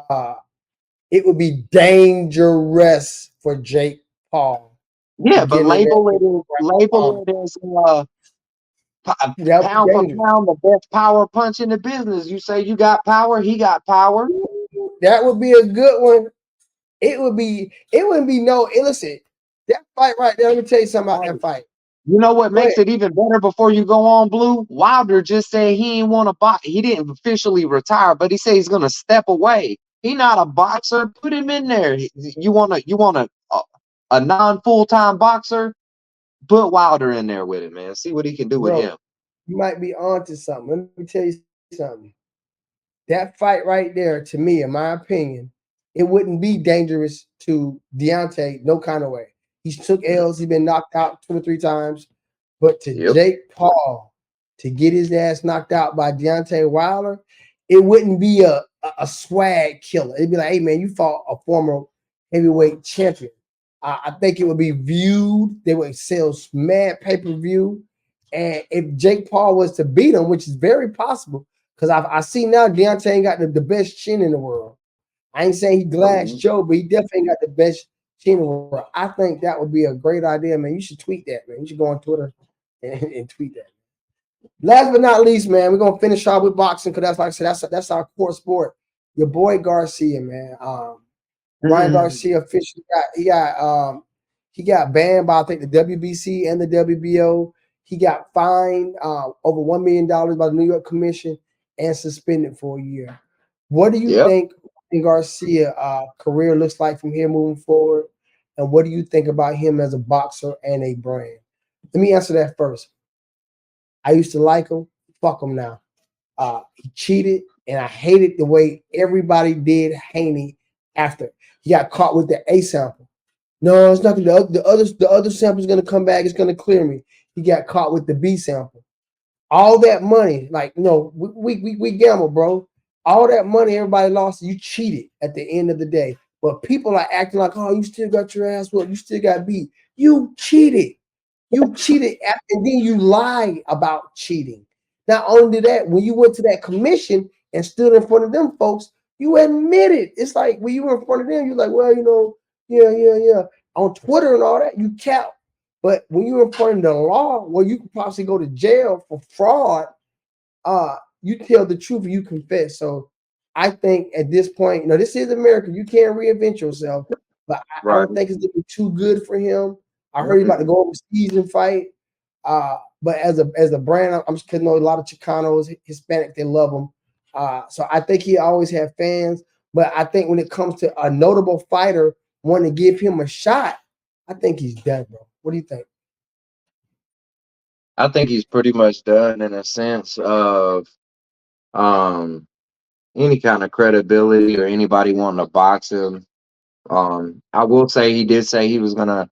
Uh, it would be dangerous for Jake Paul to
Yeah, but
get in there and
label
um,
it as
that would
pound
be
for
dangerous.
pound, the best power punch in the business. You say you got power, he got power.
That would be a good one. It wouldn't be no listen. That fight right there, let me tell you something about
Hey,
that fight.
you know what
Go ahead.
makes it even better before you go on, Blue? Wilder just said he ain't want to box. He didn't officially retire, but he said he's gonna step away. He not a boxer. Put him in there. You want a non full time boxer? Put Wilder in there with him, man. See what he can do with
Bro,
him.
you might be onto something. Let me tell you something. That fight right there, to me, in my opinion, it wouldn't be dangerous to Deontay, no kind of way. He's took L's, he's been knocked out 2 or 3 times. But to
Yep.
Jake Paul to get his ass knocked out by Deontay Wilder, it wouldn't be a swag killer. It'd be like, hey man, you fought a former heavyweight champion. I think it would be viewed. They would sell mad pay-per-view. And if Jake Paul was to beat him, which is very possible, because I see now Deontay ain't got the best chin in the world. I ain't saying he glass Joe, but he definitely ain't got the best chin in the world. I think that would be a great idea, man. You should tweet that, man. You should go on Twitter and tweet that. Last but not least, man, we're gonna finish off with boxing because that's like I said, that's our core sport. Your boy Garcia, man. Ryan Garcia officially he got banned by I think the WBC and the WBO. He got fined over $1 million by the New York Commission and suspended for a year. What do you
Yep.
think Garcia career looks like from here moving forward? And what do you think about him as a boxer and a brand? Let me answer that first. I used to like him. Fuck him now. He cheated, and I hated the way everybody did Haney after he got caught with the A sample. No, it's not the other sample is gonna come back. It's gonna clear me. He got caught with the B sample. All that money, like no, we gamble, bro. All that money everybody lost, you cheated at the end of the day. But people are acting like, oh, you still got your ass whooped, you still got beat. You cheated. You cheated, and then you lied about cheating. Not only that, when you went to that commission and stood in front of them folks, you admitted. It's like when you were in front of them, you're like, well, yeah. On Twitter and all that, you cap. But when you're in front of the law, where you could possibly go to jail for fraud, you tell the truth and you confess. So I think at this point, this is America. You can't reinvent yourself. But I
Right.
don't think it's gonna be too good for him. I heard he's about to
Mm-mm.
go overseas and fight. But as a brand, I'm just because a lot of Chicanos, Hispanic, they love him. So I think he always had fans. But I think when it comes to a notable fighter wanting to give him a shot, I think he's done, bro. What do you think?
I think he's pretty much done in a sense of um any kind of credibility or anybody wanting to box him. I will say he did say he was gonna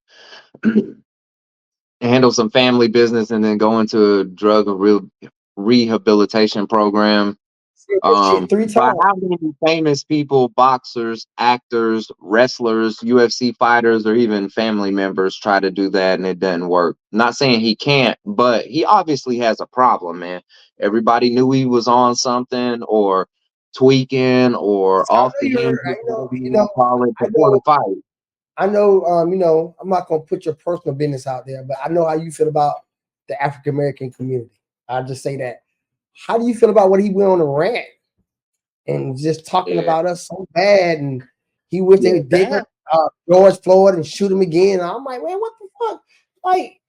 handle some family business and then go into a rehabilitation program.
Said that shit three
But
times.
how many famous people, boxers, actors, wrestlers, UFC fighters, or even family members try to do that and it doesn't work? Not saying he can't, but he obviously has a problem, man. Everybody knew he was on something or tweaking or
I
off
know
the
you're.
hinges, whatever you
You
want
know.
to call it,
I
before the
know.
fight.
I know. You know. I'm not gonna put your personal business out there, but I know how you feel about the African American community. I'll just say that. How do you feel about what he went on a rant and just talking
Yeah,
about us so bad? And he wish they
yeah,
would dig
that.
up George Floyd and shoot him again. And I'm like, man, what the fuck? Like,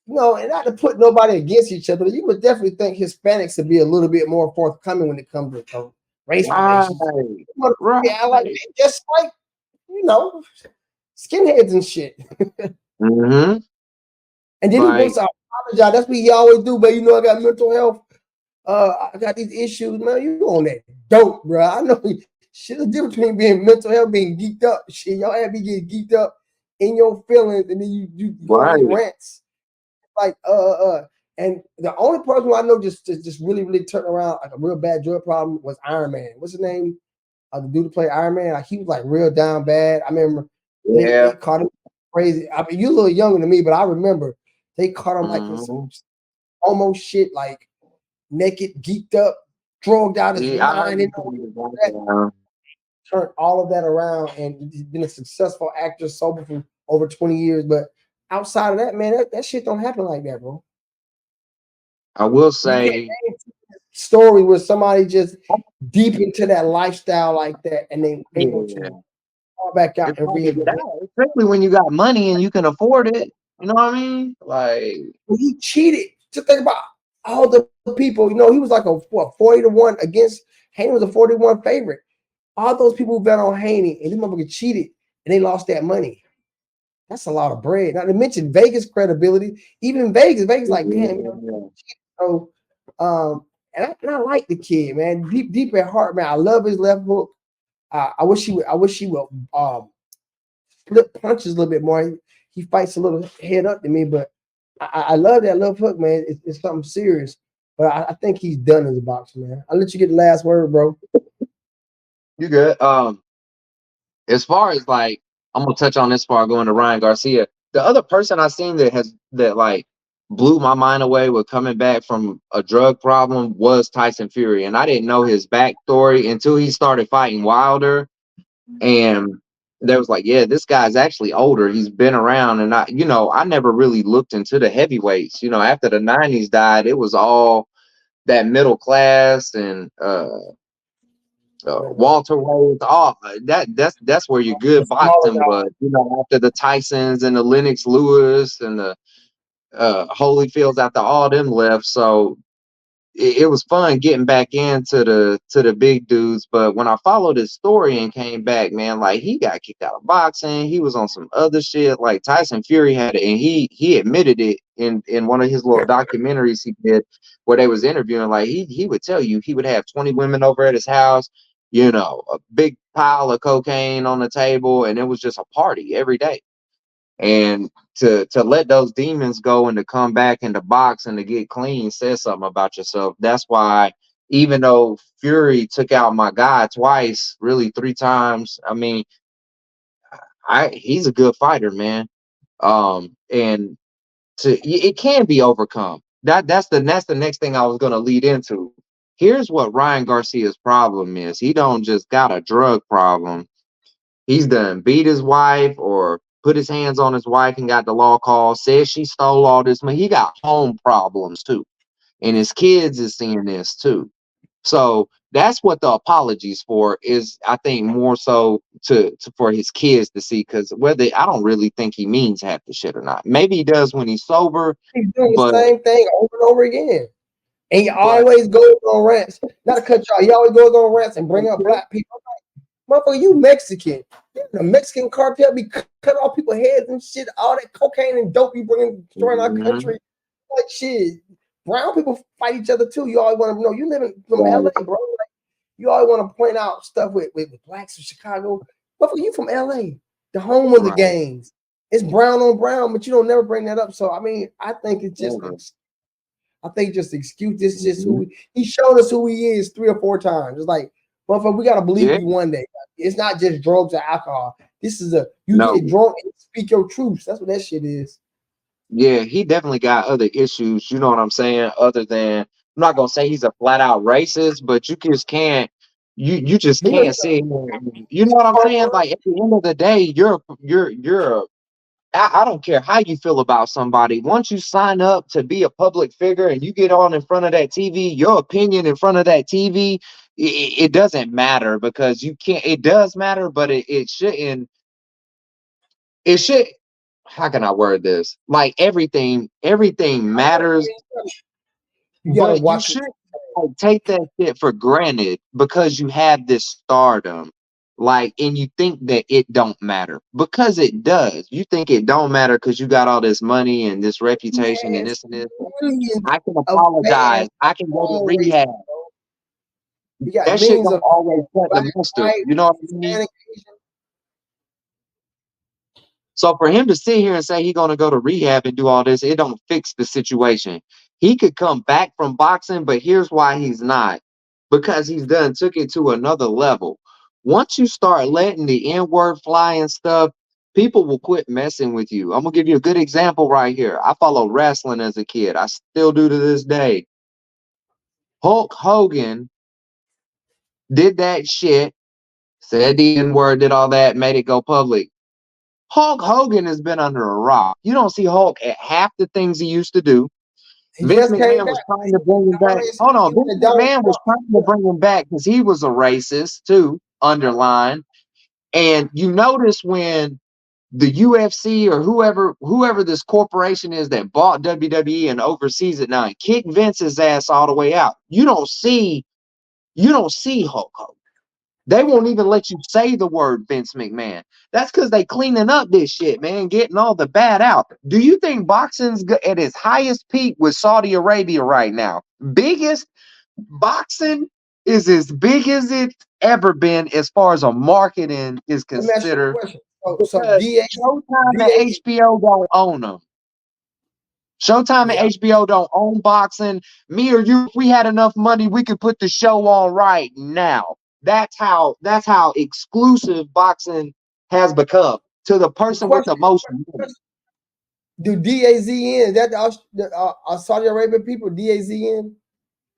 no, and not to put nobody against each other, but you would definitely think Hispanics would be a little bit more forthcoming when it comes to race relations.
Right,
Yeah, I like
right.
just like you know, skinheads and shit.
Mm-hmm.
And then he wants
Like,
to apologize. That's what he always do, but you know, I got mental health. I got these issues, man. You on that dope, bro. I know shit the difference between being mental health, being geeked up. Shit, y'all have me get geeked up in your feelings, and then you go on these
right.
rants. Like and the only person I know just really turned around like a real bad drug problem was Iron Man. What's his name? The dude to play Iron Man. Like he was like real down bad. I remember they
Yeah.
caught him crazy. I mean, you're a little younger than me, but I remember they caught him like in some
Mm-hmm.
almost shit, like naked, geeked up, drugged out his
Yeah, I heard
mind,
you
and
told me the
that
background.
turned all of that around. And he's been a successful actor, sober for over 20 years. But outside of that, man, that shit don't happen like that, bro.
I will
You can't
say,
story where somebody just deep into that lifestyle like that and they able
yeah,
to fall back out
it's
and
hard to get
rehabilitate.
out, especially when you got money and you can afford it. You know what I mean? Like,
He cheated. Just think about all the people. You know, he was like a what 40-1 against Haney was a 41 favorite. All those people who bet on Haney and this motherfucker cheated and they lost that money. That's a lot of bread. Not to mention Vegas credibility. Even Vegas like, damn, you know,
yeah,
so and I like the kid, man. Deep at heart, man. I love his left hook. I wish he would flip punches a little bit more. He fights a little head up to me, but I love that left hook, man. It's something serious. But I think he's done as a boxer, man. I'll let you get the last word, bro.
you good. As far as like, I'm gonna touch on this before I go into Ryan Garcia. The other person I seen that like blew my mind away with coming back from a drug problem was Tyson Fury, and I didn't know his backstory until he started fighting Wilder. And there was like, yeah, this guy's actually older. He's been around, and I never really looked into the heavyweights. After the '90s died, it was all that middle class and
Right.
Walter Wade. All that's where your
The
good
smaller
boxing
guy.
was. After the Tysons and the Lennox Lewis and the Holyfields, after all them left, so it was fun getting back into the big dudes. But when I followed his story and came back, man, like he got kicked out of boxing. He was on some other shit. Like Tyson Fury had it, and he admitted it in one of his little documentaries he did where they was interviewing. Like he would tell you he would have 20 women over at his house, a big pile of cocaine on the table, and it was just a party every day. And to let those demons go and to come back in the box and to get clean says something about yourself. That's why even though Fury took out my guy twice, really three times, I mean, he's a good fighter, man. And it can be overcome. That's the next thing I was gonna lead into. Here's what Ryan Garcia's problem is. He don't just got a drug problem. He's done beat his wife or put his hands on his wife and got the law call, says she stole all this money. He got home problems too. And his kids is seeing this too. So that's what the apologies for is, I think, more so to for his kids to see, because whether I don't really think he means half the shit or not. Maybe he does when he's sober,
He's doing the
but
same thing over and over again. And he
but
always goes on rants. Not to cut you off, he always goes on rants and bring up black people. Motherfucker, you Mexican. The Mexican cartel be cut off people's heads and shit. All that cocaine and dope you bringing destroying our
Mhm.
country. like shit. Brown people fight each other too. You always want to know. You living from LA, bro. Like, you always want to point out stuff with blacks in Chicago. But for you from LA, the home of the
Right.
gangs. It's brown on brown, but you don't never bring that up. So I mean, I think it's just
Mhm.
I think just excuse. This is just who he showed us who he is 3 or 4 times. It's like, motherfucker, we gotta believe
Yeah.
you one day. It's not just drugs or alcohol. This is you
No.
get drunk and speak your truth. That's what that shit is.
Yeah, he definitely got other issues. You know what I'm saying? Other than, I'm not gonna say he's a flat out racist, but you just can't. You just
You know,
can't sit here. You know what I'm saying? Like at the end of the day, you're I don't care how you feel about somebody. Once you sign up to be a public figure and you get on in front of that TV, your opinion in front of that TV, it doesn't matter because you can't. It does matter, but it shouldn't. It should. How can I word this? Like everything matters,
you gotta
but you
watch it.
should like, take that shit for granted because you have this stardom. Like, and you think that it don't matter because it does. You think it don't matter because you got all this money and this
He
reputation and
has
this and this.
millions
I can
of fans
apologize. I can go to
always.
rehab.
He got
That shit
millions
don't
of
always cut
black,
the mustard.
white,
You know what I mean?
Hispanic, Asian.
So for him to sit here and say he's gonna go to rehab and do all this, it don't fix the situation. He could come back from boxing, but here's why he's not. Because he's done took it to another level. Once you start letting the N-word fly and stuff, people will quit messing with you. I'm gonna give you a good example right here. I followed wrestling as a kid. I still do to this day. Hulk Hogan did that shit, said the N-word, did all that, made it go public. Hulk Hogan has been under a rock. You don't see Hulk at half the things he used to do.
He
Vince
just came
McMahon
back.
was trying to bring him back.
Dominance,
Hold on,
he
Vince
went down.
McMahon was trying to bring him back because he was a racist too, underlined. And you notice when the UFC or whoever this corporation is that bought WWE and oversees it now and kick Vince's ass all the way out, you don't see Hulk Hogan. They won't even let you say the word Vince McMahon. That's because they cleaning up this shit, man, getting all the bad out. Do you think boxing's at its highest peak with Saudi Arabia right now? Biggest boxing is as big as it's ever been as far as a marketing is
Let me ask you a
considered
question. So
because Showtime and HBO don't own them. Showtime and
yeah.
HBO don't own boxing. Me or you, if we had enough money, we could put the show on right now. That's how exclusive boxing has become to the
The
person with the
question,
most money.
do DAZN, is that the Saudi Arabian people, DAZN?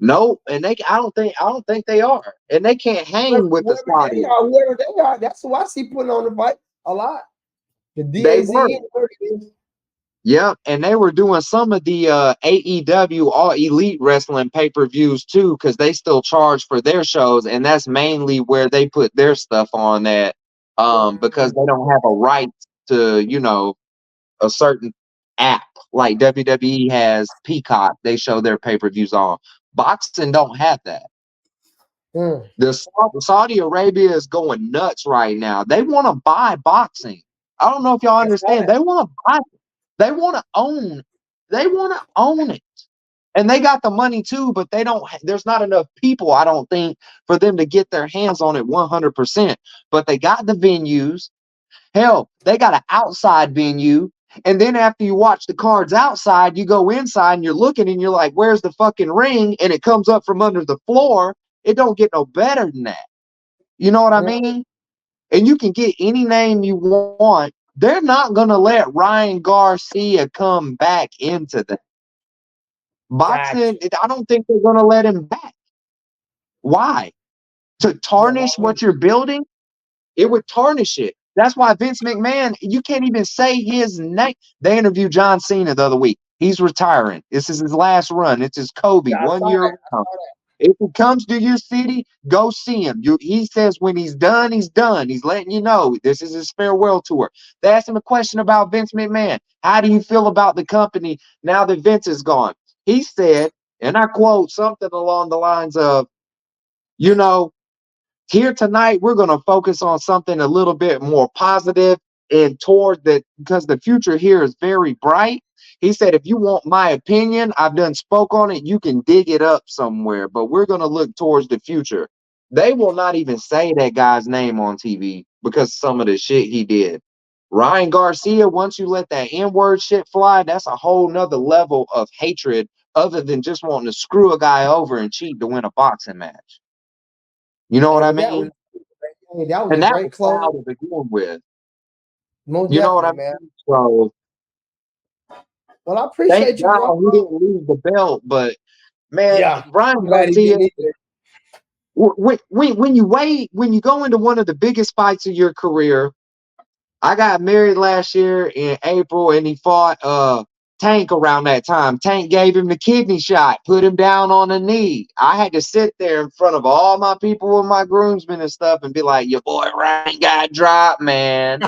No, and I don't think they are. And they can't hang with the Saudis.
Whoever they are, that's who I see putting on the fight a lot. The
They were.
DAZN, whatever it is.
Yep, and they were doing some of the AEW All Elite Wrestling pay-per-views too, because they still charge for their shows, and that's mainly where they put their stuff on that, because they don't have a right to, a certain app like WWE has Peacock. They show their pay-per-views on. Boxing don't have that.
Mm,
The Saudi Arabia is going nuts right now. They want to buy boxing. I don't know if y'all
I saw
understand.
that.
They want to buy. They want to own. They want to own it, and they got the money too. But they don't. There's not enough people, I don't think, for them to get their hands on it 100%. But they got the venues. Hell, they got an outside venue. And then after you watch the cards outside, you go inside and you're looking and you're like, "Where's the fucking ring?" And it comes up from under the floor. It don't get no better than that. You know what I
Mm,
mean? And you can get any name you want. They're not going to let Ryan Garcia come back into that.
gotcha.
Boxing, I don't think they're going to let him back. Why? To
Yeah, why
tarnish
wouldn't
what you're building? It would tarnish it. That's why Vince McMahon, you can't even say his name. They interviewed John Cena the other week. He's retiring. This is his last run. It's his Kobe,
I
one
saw
year.
that. I saw that.
If he comes to your city, go see him. He says when he's done, he's done. He's letting you know this is his farewell tour. They asked him a question about Vince McMahon. How do you feel about the company now that Vince is gone? He said, and I quote something along the lines of, you know, here tonight, we're going to focus on something a little bit more positive and toward that because the future here is very bright. He said, if you want my opinion, I've done spoke on it. You can dig it up somewhere, but we're going to look towards the future. They will not even say that guy's name on TV because some of the shit he did. Ryan Garcia, once you let that N-word shit fly, that's a whole nother level of hatred other than just wanting to screw a guy over and cheat to win a boxing match. You know what I mean?
That was
And
a
that
great
was
close.
foul to begin with.
Most
You know what I
definitely,
mean?
man.
So
Well, I
thank
appreciate you, bro.
God he didn't lose the belt, but man,
Yeah,
Ryan
I'm glad he
Garcia,
didn't either.
when you go into one of the biggest fights of your career, I got married last year in April, and he fought Tank around that time. Tank gave him the kidney shot, put him down on a knee. I had to sit there in front of all my people with my groomsmen and stuff and be like, your boy Ryan got dropped, man.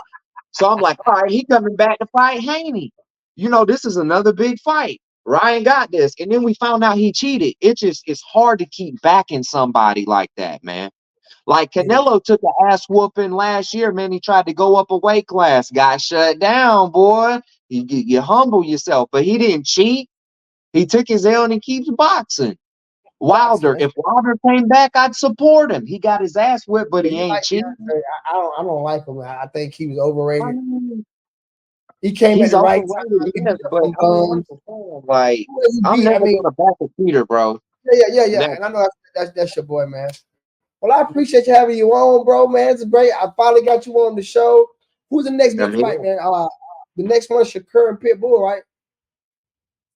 So I'm like, all right, he coming back to fight Haney. You know, this is another big fight. Ryan got this. And then we found out he cheated. It's hard to keep backing somebody like that, man. Like Canelo took an ass whooping last year, man. He tried to go up a weight class, got shut down, boy. You humble yourself, but he didn't cheat. He took his L and he keeps boxing. Wilder, if Wilder came back, I'd support him. He got his ass whipped, but he ain't cheating.
I don't like him. I think he was overrated.
I mean,
He came at
he's
the right time.
overrated,
He
yes,
beat up
but
some
I mean,
bums.
like,
He
I'm
beat, I
never
mean,
gonna back a cheater, bro.
yeah. And I know that's your boy, man. Well, I appreciate you having you on, bro, man. It's great. I finally got you on the show. Who's the next big fight, man? The next one is Shakur and Pitbull, right?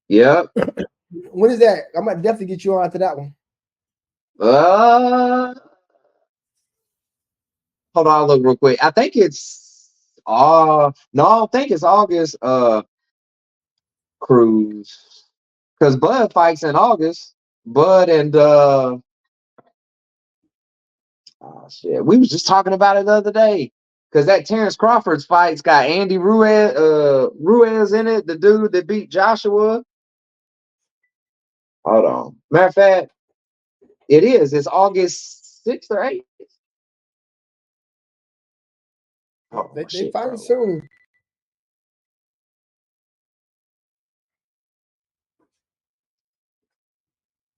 Yep.
When is that? I might definitely get you on after that one.
Hold on, I'll look real quick. I think it's no, I don't think it's August. Cruz, because Bud fights in August. Bud and shit, we was just talking about it the other day. Because that Terrence Crawford's fight's got Andy Ruiz in it, the dude that beat Joshua. Hold on. Matter of fact, it is. It's August 6th or 8th. Oh,
They fighting soon.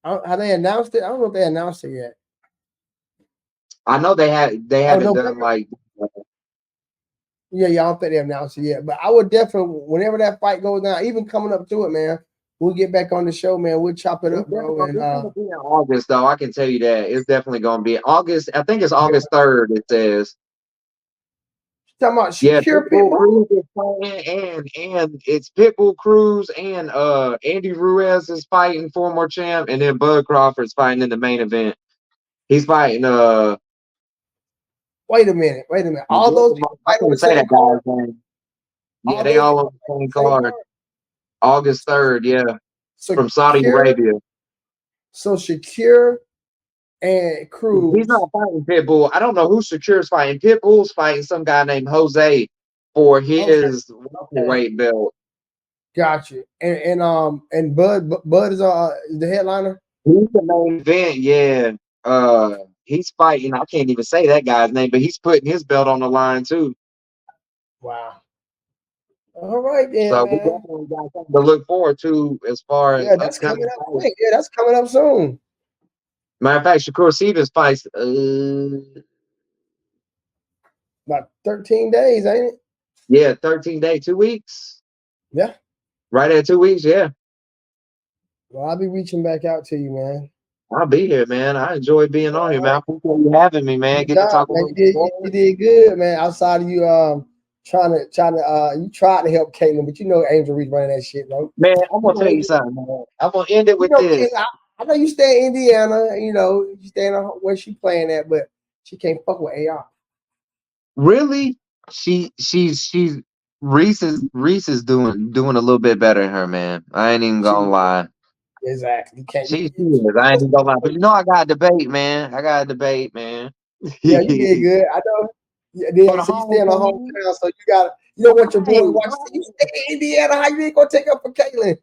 Have they announced it? I don't know if they announced it yet.
I know they haven't done like.
Yeah, I don't think they announced it yet. But I would definitely, whenever that fight goes down, even coming up to it, man, we'll get back on the show, man. We'll chop it up, bro. And
it's gonna be in August, though. I can tell you that it's definitely gonna be August. I think it's August 3rd. It says.
Talking about Shakur
Pitbull Cruz is fighting, and it's Pitbull Cruz and Andy Ruiz is fighting former champ, and then Bud Crawford's fighting in the main event. He's fighting.
Wait a minute. All those people fight on the same card.
Yeah, they all on the same card. August 3rd, yeah,
so
from Saudi Arabia.
So Shakur and Cruz.
He's not fighting Pitbull. I don't know who Shakur's fighting. Pitbull's fighting some guy named Jose for his weight belt.
Gotcha. And Bud is the headliner.
He's the main event, yeah. He's fighting. I can't even say that guy's name, but he's putting his belt on the line too.
Wow. All right, then,
so
man.
we definitely got something to look forward to as far as
that's coming up. Yeah, that's coming up soon.
Matter of fact, Shakur Stevens fights
about 13 days, ain't it?
Yeah, 13 days, 2 weeks.
Yeah.
Right at 2 weeks, yeah.
Well, I'll be reaching back out to you, man.
I'll be here, man. I enjoy being on here, man. I appreciate you having me, man. Get to talk about
you did good, man. Outside of you you tried to help Cailtlin, but you know Angel Reese running that shit, bro.
Man, I'm gonna tell you something, man. I'm gonna end it with this.
I know you stay in Indiana, you stay in where she playing at, but she can't fuck with AR.
Really? She's Reese is doing a little bit better than her, man. I ain't even gonna lie.
Exactly.
She is. I ain't even gonna lie. But I got a debate, man.
Yeah, you did good. I know. Yeah, so you stay in a hometown, so you don't want your boy to watch. You stay in Indiana. How you ain't gonna take up for Cailtlin?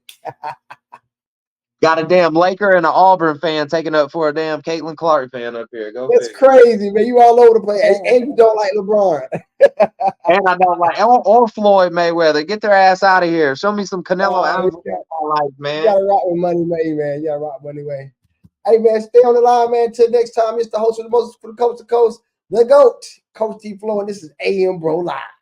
Got a damn Laker and an Auburn fan taking up for a damn Caitlin Clark fan up here. Go
That's
figure.
crazy, man. You all over the place, and you don't like LeBron.
And I don't like or Floyd Mayweather. Get their ass out of here. Show me some Canelo Alvarez
You
life, man.
gotta rock with Money Way, man. You gotta rock Money Way. Hey, man, stay on the line, man. Until next time, it's the host of the most for the coast to coast, the GOAT, Coach T Flow, and this is AM Bro Live.